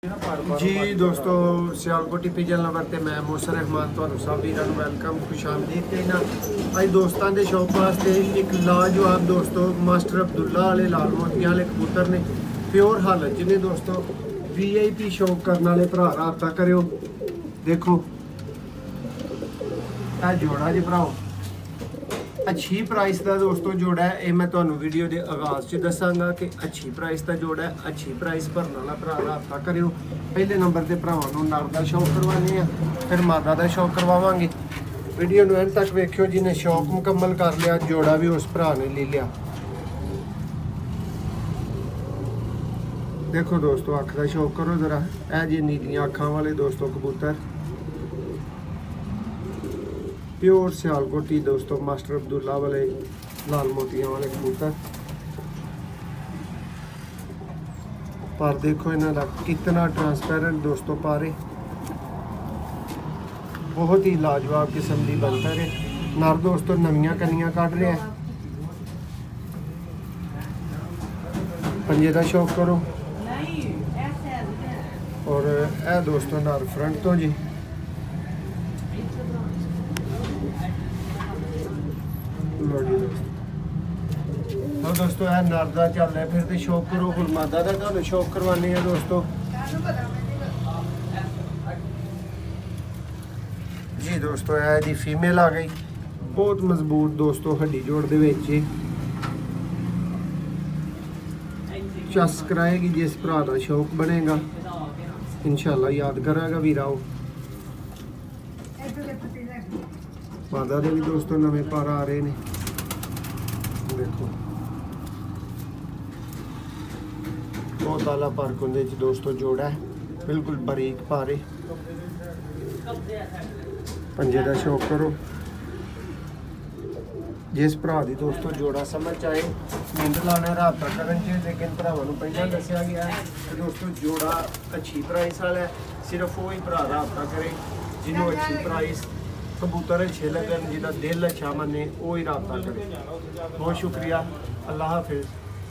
जी दोस्तों Sialkot TP channel पर मैं मोहसन रहमान तुहानू सब वीरां नू वेलकम खुश आमदीद कहना। अज दोस्तों के शौक वास्ते एक लाजवाब दोस्तों मास्टर अब्दुल्ला वाले लाल मोतियां वाले कबूतर ने प्योर हालत जिन्हें दोस्तों VIP शौक करने वाले भरा राबता करो। देखो यह जोड़ा जी भराओ अच्छी प्राइस का दोस्तों जोड़ा है। ये मैं तुहानू वीडियो के आगाज च दसांगा कि अच्छी प्राइस का जोड़ा है। अच्छी प्राइस भरने वाला भरा राबता करो। पहले नंबर के भरावां नर का शौक करवाने फिर मादा का शौक करवावांगे। वीडियो नू एंड तक वेखियो। जिन्हें शौक मुकम्मल कर लिया जोड़ा भी उस भरा ने ले लिया। देखो दोस्तों अख का शौक करो जरा। यह जी नीलियां अखां वाले दोस्तों कबूतर प्योर सियालकोटी दोस्तों मास्टर अब्दुल्ला वाले लाल मोतियां वाले कबूतर। पर देखो इन्हों का कितना ट्रांसपेरेंट दोस्तों पारे बहुत ही लाजवाब किस्म की बनतर है। नर दोस्तों नवियां कनियां कढ़ रहे हैं। पंजे का शौक करो। और यह दोस्तों नर फ्रंट तो जी तो दोस्तों यह नर का चल रहा है। फिर तो शौक करो फिर मादा का तो शौक करवाने हैं दोस्तों जी। दोस्तों यह जी फीमेल आ गई बहुत मजबूत दोस्तों हड्डी जोड़ दे विच चस कराएगी। जिस भरा का शौक बनेगा इंशाल्लाह याद करेगा वीराओ। मादा के भी दोस्तों नवे पर आ रहे हैं। देखो बहुत आला पार्क उनके दोस्तों जोड़ा है बिल्कुल बारीक पारे। पंजे का शौक करो। जिस भरा की दोस्तों जोड़ा समझ आए मिंट लाना राबता करन च। लेकिन भरावां नूं पहलां दस्सिया गया है कि दोस्तों जोड़ा अच्छी प्राइस वाला है। सिर्फ वही भरा राबता करे जिन्होंने अच्छी प्राइस कबूतर अच्छे लगन जिदा दिल अच्छा मने वो ही राबता करे। बहुत शुक्रिया। अल्लाह हाफिज़।